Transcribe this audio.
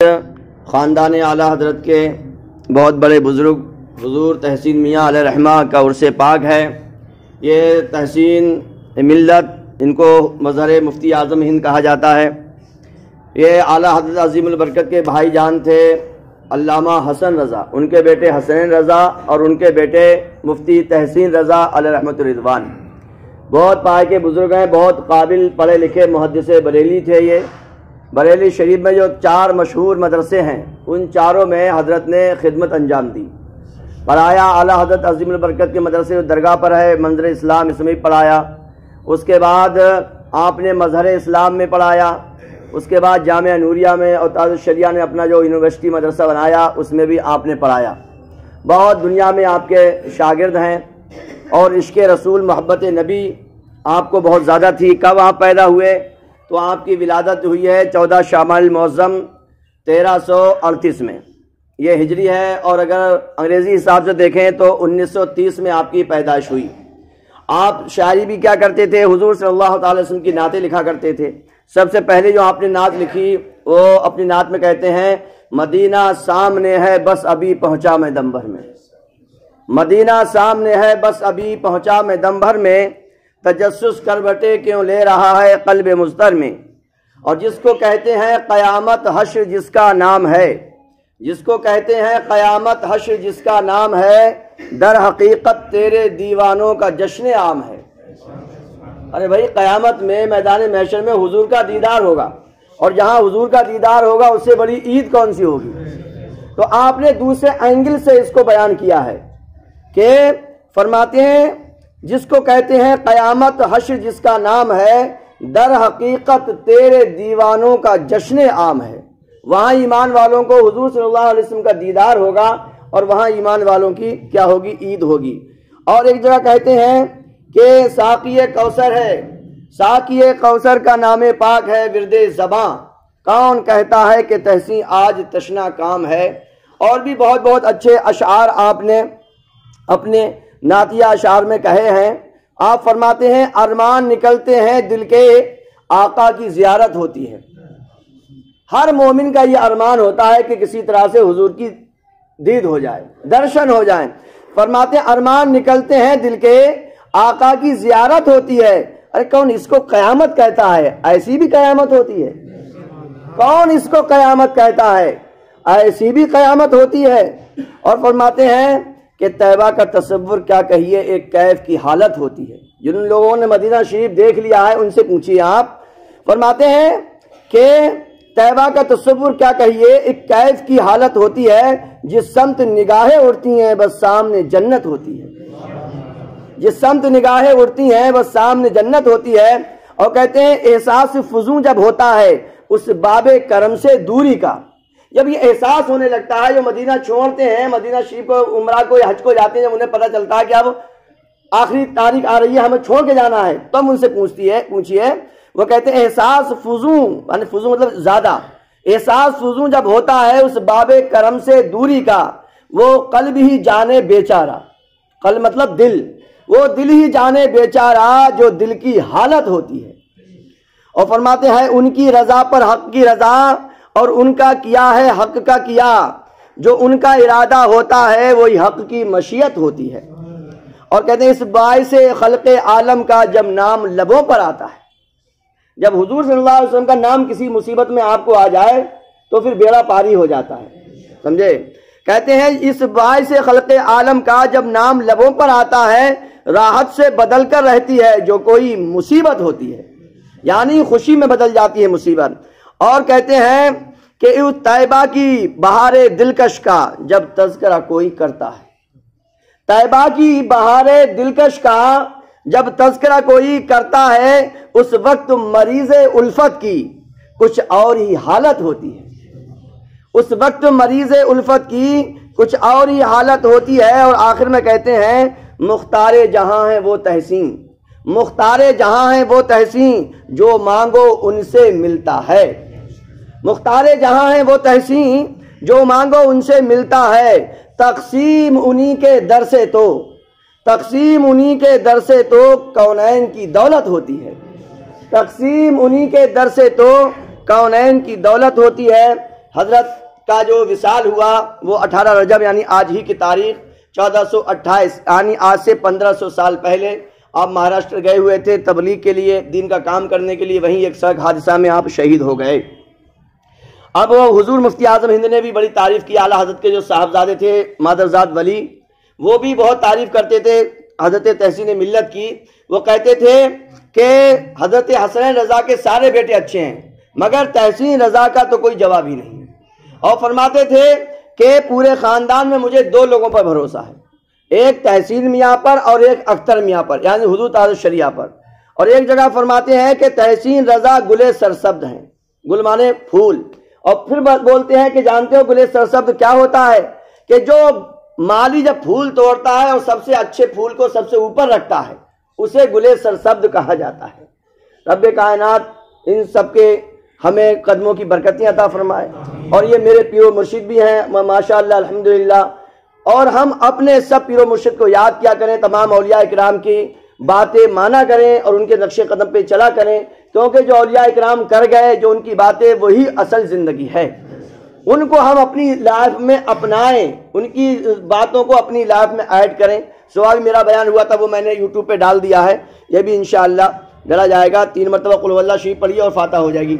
خاندان اعلیٰ حضرت کے بہت بڑے بزرگ حضور تحسین میاں علیہ رحمہ کا عرس پاک ہے۔ یہ تحسین ملت، ان کو مظہر مفتی اعظم ہند کہا جاتا ہے۔ یہ اعلیٰ حضرت عظیم البرکت کے بھائی جان تھے علامہ حسن رضا، ان کے بیٹے حسین رضا اور ان کے بیٹے مفتی تحسین رضا علیہ رحمۃ الرضوان۔ بہت پائے کے بزرگ ہیں، بہت قابل پڑھے لکھے محدث بریلی تھے۔ یہ بریلی شریف میں جو 4 مشہور مدرسے ہیں، ان چاروں میں حضرت نے خدمت انجام دی، پڑھایا۔ اعلیٰ حضرت عظیم البرکت کے مدرسے درگاہ پر ہے، منظر اسلام، اس میں پڑھایا۔ اس کے بعد آپ نے مظہر اسلام میں پڑھایا۔ اس کے بعد جامعہ نوریہ میں اور تاج الشریعہ نے اپنا جو یونیورسٹی مدرسہ بنایا، اس میں بھی آپ نے پڑھایا۔ بہت دنیا میں آپ کے شاگرد ہیں، اور عشق رسول، محبت نبی آپ کو بہت زیادہ تھی۔ کب آپ پیدا ہوئے؟ تو آپ کی ولادت ہوئی ہے 14 شعبان المعظم 1338 میں، یہ ہجری ہے، اور اگر انگریزی حساب سے دیکھیں تو 1930 میں آپ کی پیدائش ہوئی۔ آپ شاعری بھی کیا کرتے تھے؟ حضور صلی اللہ تعالی وسلم کی نعتیں لکھا کرتے تھے۔ سب سے پہلے جو آپ نے نعت لکھی، وہ اپنی نعت میں کہتے ہیں، مدینہ سامنے ہے بس ابھی پہنچا میں دم بھر میں، مدینہ سامنے ہے بس ابھی پہنچا میں دم بھر میں، تجسس کر بٹے کیوں لے رہا ہے قلب مضطر میں۔ اور جس کو کہتے ہیں قیامت حشر جس کا نام ہے، جس کو کہتے ہیں قیامت حشر جس کا نام ہے، در حقیقت تیرے دیوانوں کا جشن عام ہے۔ ارے بھائی، قیامت میں میدان محشر میں حضور کا دیدار ہوگا، اور جہاں حضور کا دیدار ہوگا اس سے بڑی عید کون سی ہوگی؟ تو آپ نے دوسرے اینگل سے اس کو بیان کیا ہے کہ فرماتے ہیں جس کو کہتے ہیں قیامت حشر جس کا نام ہے، در حقیقت تیرے دیوانوں کا جشن عام ہے۔ وہاں ایمان والوں کو حضور صلی اللہ علیہ وسلم کا دیدار ہوگا، اور وہاں ایمان والوں کی کیا ہوگی؟ عید ہوگی۔ اور ایک جگہ کہتے ہیں کہ ساقی کوثر ہے، ساقی کوثر کا نام پاک ہے ورد زباں، کون کہتا ہے کہ تحسین آج تشنا کام ہے۔ اور بھی بہت بہت اچھے اشعار آپ نے اپنے نعتیہ اشعار میں کہے ہیں۔ آپ فرماتے ہیں، ارمان نکلتے ہیں دل کے، آقا کی زیارت ہوتی ہے۔ ہر مومن کا یہ ارمان ہوتا ہے کہ کسی طرح سے حضور کی دید ہو جائے، درشن ہو جائیں۔ فرماتے ہیں ارمان نکلتے ہیں دل کے، آقا کی زیارت ہوتی ہے۔ ارے کون اس کو قیامت کہتا ہے؟ ایسی بھی قیامت ہوتی ہے؟ کون اس کو قیامت کہتا ہے؟ ایسی بھی قیامت ہوتی ہے۔ اور فرماتے ہیں کہ طیبہ کا تصور کیا کہیے، ایک کیف کی حالت ہوتی ہے۔ جن لوگوں نے مدینہ شریف دیکھ لیا ہے ان سے پوچھیے آپ۔ فرماتے ہیں کہ طیبہ کا تصور کیا کہیے، ایک کیف کی حالت ہوتی ہے، جس سمت نگاہیں اڑتی ہیں بس سامنے جنت ہوتی ہے، جس سمت نگاہیں اڑتی ہیں بس سامنے جنت ہوتی ہے۔ اور کہتے ہیں احساس فزوں جب ہوتا ہے اس باب کرم سے دوری کا، جب یہ احساس ہونے لگتا ہے، جو مدینہ چھوڑتے ہیں، مدینہ شریف کو، عمرہ کو یا حج کو جاتے ہیں، جب انہیں پتہ چلتا ہے کہ اب آخری تاریخ آ رہی ہے، ہمیں چھوڑ کے جانا ہے، تب ان سے پوچھیے، وہ کہتے ہیں احساس فزوں، یعنی فزوں مطلب زیادہ، احساس فزوں جب ہوتا ہے اس باب کرم سے دوری کا، وہ قلب ہی جانے بیچارہ، قلب مطلب دل، وہ دل ہی جانے بیچارہ جو دل کی حالت ہوتی ہے۔ اور فرماتے ہیں ان کی رضا پر حق کی رضا، اور ان کا کیا ہے حق کا کیا، جو ان کا ارادہ ہوتا ہے وہی حق کی مشیت ہوتی ہے۔ اور کہتے ہیں اس باعث خلق عالم کا جب نام لبوں پر آتا ہے، جب حضور صلی اللہ علیہ وسلم کا نام کسی مصیبت میں آپ کو آ جائے تو پھر بیڑا پاری ہو جاتا ہے، سمجھے؟ کہتے ہیں اس باعث خلق عالم کا جب نام لبوں پر آتا ہے، راحت سے بدل کر رہتی ہے جو کوئی مصیبت ہوتی ہے، یعنی خوشی میں بدل جاتی ہے مصیبت۔ اور کہتے ہیں کہ اس طیبہ کی بہار دلکش کا جب تذکرہ کوئی کرتا ہے، طیبہ کی بہار دلکش کا جب تذکرہ کوئی کرتا ہے، اس وقت مریض الفت کی کچھ اور ہی حالت ہوتی ہے، اس وقت مریض الفت کی کچھ اور ہی حالت ہوتی ہے۔ اور آخر میں کہتے ہیں مختار جہاں ہے وہ تحسین، مختار جہاں ہے وہ تحسین، جو مانگو ان سے ملتا ہے، مختار جہاں ہے وہ تحسین جو مانگو ان سے ملتا ہے۔ تقسیم انہی کے در سے تو، تقسیم انہی کے در سے تو کونین کی دولت ہوتی ہے، تقسیم انہی کے در سے تو کونین کی دولت ہوتی ہے۔ حضرت کا جو وصال ہوا وہ 18 رجب یعنی آج ہی کی تاریخ 1428 یعنی آج سے 1500 سال پہلے آپ مہاراشٹر گئے ہوئے تھے تبلیغ کے لیے، دین کا کام کرنے کے لیے، وہیں ایک سڑک حادثہ میں آپ شہید ہو گئے۔ اب حضور مفتی اعظم ہند نے بھی بڑی تعریف کی، اعلیٰ حضرت کے جو صاحبزادے تھے مادرزاد ولی، وہ بھی بہت تعریف کرتے تھے حضرت تحسین ملت کی۔ وہ کہتے تھے کہ حضرت حسنین رضا کے سارے بیٹے اچھے ہیں مگر تحسین رضا کا تو کوئی جواب ہی نہیں، اور فرماتے تھے کہ پورے خاندان میں مجھے 2 لوگوں پر بھروسہ ہے، ایک تحسین میاں پر اور ایک اختر میاں پر یعنی حضور تعالی شریعہ پر۔ اور ایک جگہ فرماتے ہیں کہ تحسین رضا گلے سرسبد ہیں، گل مانے پھول، اور پھر بولتے ہیں کہ جانتے ہو گلے سرسبد کیا ہوتا ہے؟ کہ جو مالی جب پھول توڑتا ہے اور سب سے اچھے پھول کو سب سے اوپر رکھتا ہے اسے گلے سرسبد کہا جاتا ہے۔ رب کائنات ان سب کے ہمیں قدموں کی برکتیں عطا فرمائے، اور یہ میرے پیر و مرشد بھی ہیں ماشاءاللہ الحمدللہ، اور ہم اپنے سب پیر و مرشد کو یاد کیا کریں، تمام اولیاء اکرام کی باتیں مانا کریں اور ان کے نقش قدم پہ چلا کریں، کیونکہ جو اولیاء اکرام کر گئے جو ان کی باتیں وہی اصل زندگی ہے، ان کو ہم اپنی لائف میں اپنائیں، ان کی باتوں کو اپنی لائف میں ایڈ کریں۔ سوال میرا بیان ہوا تھا وہ میں نے یوٹیوب پہ ڈال دیا ہے، یہ بھی انشاءاللہ ڈلا جائے گا، 3 مرتبہ قل هو اللہ شریف پڑھیے اور فاتحہ ہو جائے گی۔